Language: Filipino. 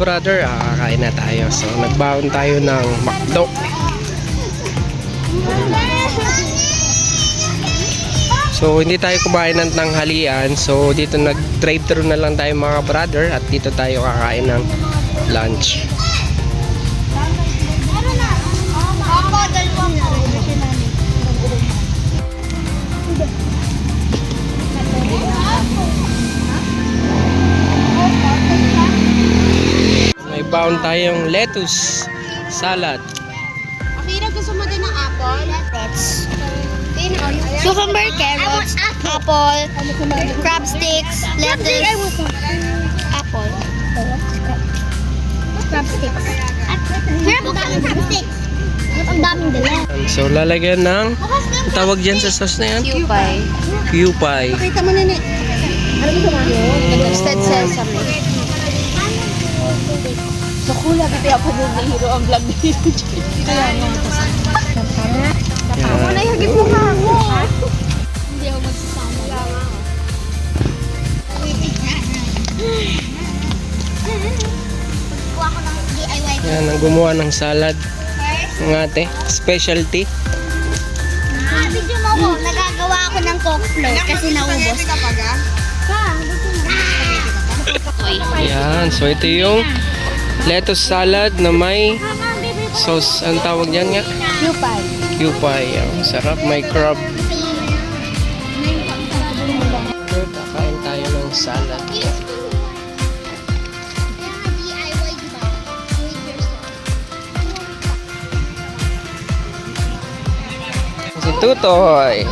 brother, kakain na tayo. So nagbaon tayo ng McDo. So hindi tayo kumain ng tanghalian. So dito nag-drive-thru na lang tayo mga brother. At dito tayo kakain ng lunch. May baon tayong lettuce, salad. Akira, gusto mo din ng apple? Cucumber, carrots, apple, crab sticks, lettuce, apple. Crab sticks. Crab sticks. Ang daming dala. So lalagyan ng tawag dyan sa sauce na yan? Cupay. Cupay. Pakita mo na ni. Ano gusto mo? Roasted sesame. So kula, bito ako din na hero ang vlog ni Hero. Kaya nga. Ako na yung hagip mo ka mo. Hindi ako magsasama. Pagkuha ko ng DIY. Yan, ang gumawa ng salad. Ng ate, specialty. Video mo ko, nagagawa ako ng coke float kasi naubos. Yan, so ito yung lettuce salad na may sauce. Ang tawag dyan nga? Cupay. Cupay. Ang sarap, may crab. Kakain tayo ng salad. Si Tutoy.